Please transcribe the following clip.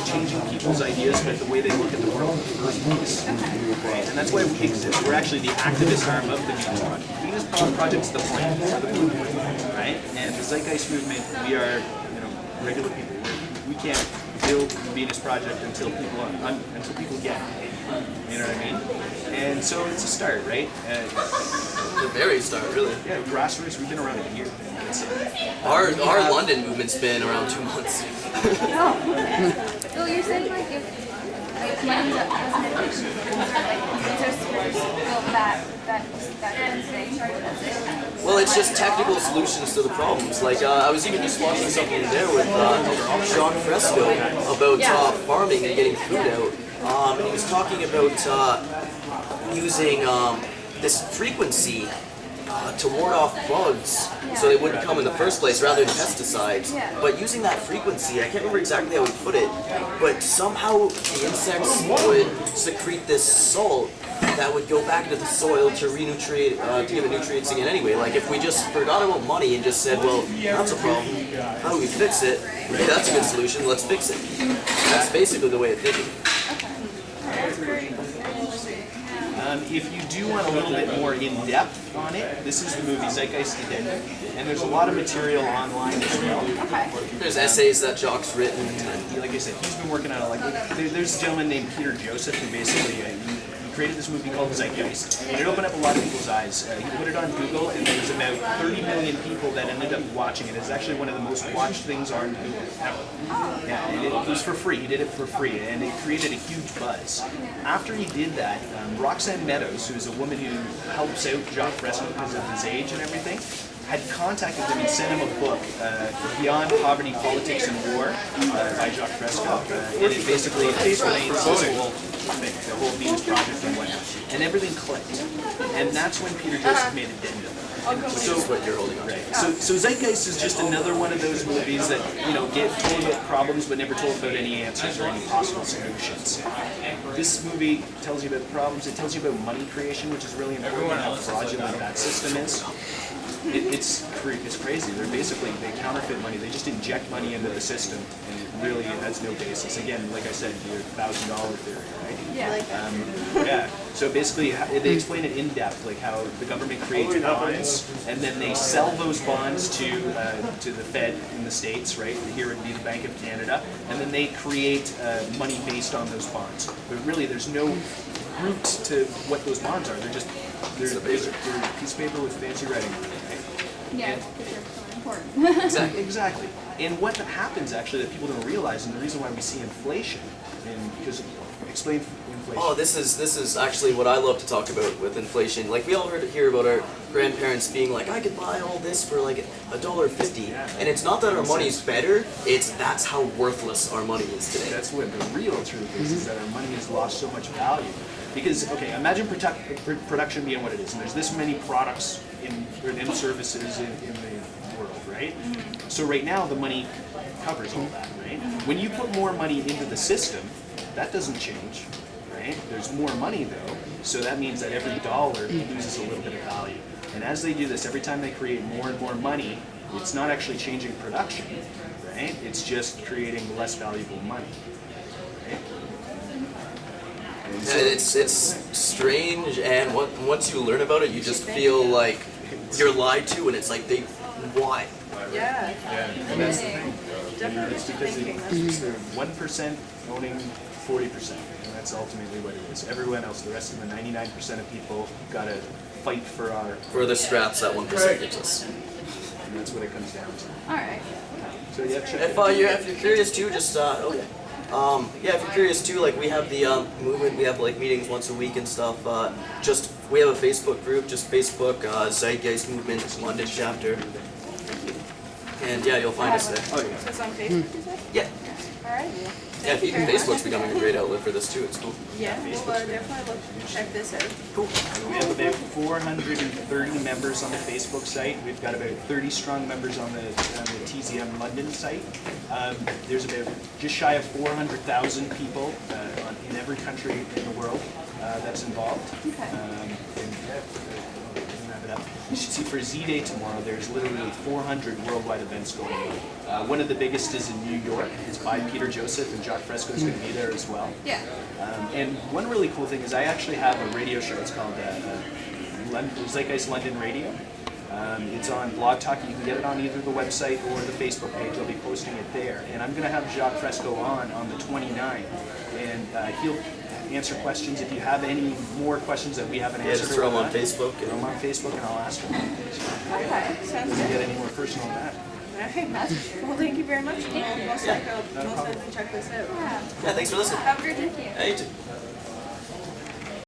changing people's ideas about the way they look at the world. Right? And that's why we exist. We're actually the activist arm of the Venus Project. The Venus Project's the plan, the blueprint, right? And the Zeitgeist movement, we are, regular people. We can't build the Venus Project until people get it. You know what I mean? And so it's a start, right? The very start, really. Yeah, grassroots. We've been around a year. Our London movement's been around 2 months. So you're saying like if money's up, Well, it's just technical solutions to the problems. Like I was even just watching something there with Sean Fresco about farming and getting food out, and he was talking about using this frequency to ward off bugs so they wouldn't come in the first place rather than pesticides. But using that frequency, I can't remember exactly how he put it, but somehow the insects would secrete this salt that would go back into the soil to renutriate, to give it nutrients again anyway. Like if we just forgot about money and just said, well, that's a problem, how do we fix it? Okay, that's a good solution, let's fix it. That's basically the way of thinking. If you do want a little bit more in-depth on it, this is the movie Zeitgeist Addendum, and there's a lot of material online as well. There's essays that Jock's written. Like I said, he's been working on it. There's a gentleman named Peter Joseph who basically he created this movie called Zeitgeist, and it opened up a lot of people's eyes. He put it on Google, and there was about 30 million people that ended up watching it. It's actually one of the most watched things on Google ever. Yeah, and it was for free. He did it for free, and it created a huge buzz. After he did that, Roxanne Meadows, who's a woman who helps out Jacques Fresco because of his age and everything, had contacted him and sent him a book, Beyond Poverty, Politics, and War, by Jacques Fresco. And it basically explains this whole thing, the whole Venus Project and whatnot. And everything clicked. And that's when Peter Joseph made Addendum. Which is what you're holding on to. Right. So Zeitgeist is just another one of those movies that, get told about problems but never told about any answers or any possible solutions. This movie tells you about problems, it tells you about money creation, which is really important, and how fraudulent that system is. It's crazy. They counterfeit money. They just inject money into the system, and it really has no basis. Again, like I said, your $1,000 theory, right? Yeah. So basically, they explain it in depth, like how the government creates bonds, and then they sell those bonds to the Fed in the States, right? Here would be the Bank of Canada, and then they create money based on those bonds. But really, there's no root to what those bonds are. They're a piece of paper with fancy writing on it. Yeah, because they're so important. Exactly. And what happens actually that people don't realize, and the reason why we see inflation, and because explain inflation. Oh, this is actually what I love to talk about with inflation. Like we all hear about our grandparents being like, I could buy all this for like $1.50, and it's not that our money's better; that's how worthless our money is today. That's what the real truth is that our money has lost so much value. Because, okay, imagine production being what it is, and there's this many products and services in the world, right? So right now, the money covers all that, right? When you put more money into the system, that doesn't change, right? There's more money, though, so that means that every dollar loses a little bit of value. And as they do this, every time they create more and more money, it's not actually changing production, right? It's just creating less valuable money, right? Yeah, it's strange, and once you learn about it, you just feel like you're lied to, and it's like, why? Yeah. And that's the thing. It's because it's 1% owning 40%, and that's ultimately what it is. Everyone else, the rest of the 99% of people, gotta fight for the scraps that 1% gives us. And that's what it comes down to. All right. So yeah, check If you're curious too, just if you're curious too, like we have the movement, we have like meetings once a week and stuff. We have a Facebook group, just Facebook Zeitgeist Movement London chapter, and yeah, you'll find us there. So it's on Facebook, you said? Yeah. All right. Yeah, even Facebook's becoming a great outlet for this too. It's cool. Yeah, we'll definitely check this out. Cool. We have about 430 members on the Facebook site. We've got about 30 strong members on the TZM London site. There's about just shy of 400,000 people in every country in the world that's involved. Okay. And yeah, wrap it up. You should see for Z-Day tomorrow, there's literally 400 worldwide events going on. One of the biggest is in New York. It's by Peter Joseph, and Jacques Fresco is going to be there as well. Yeah. And one really cool thing is I actually have a radio show. It's called Zeitgeist London Radio. It's on Blog Talk. You can get it on either the website or the Facebook page. I'll be posting it there. And I'm going to have Jacques Fresco on the 29th. And he'll answer questions. If you have any more questions that we haven't answered, just throw them on Facebook. Throw them on Facebook and I'll ask them. Okay, sounds Doesn't good. get any more personal than that. Alright, well, thank you very much. Most likely I'll check this out. Yeah, thanks for listening. Have a great day. Yeah, you too.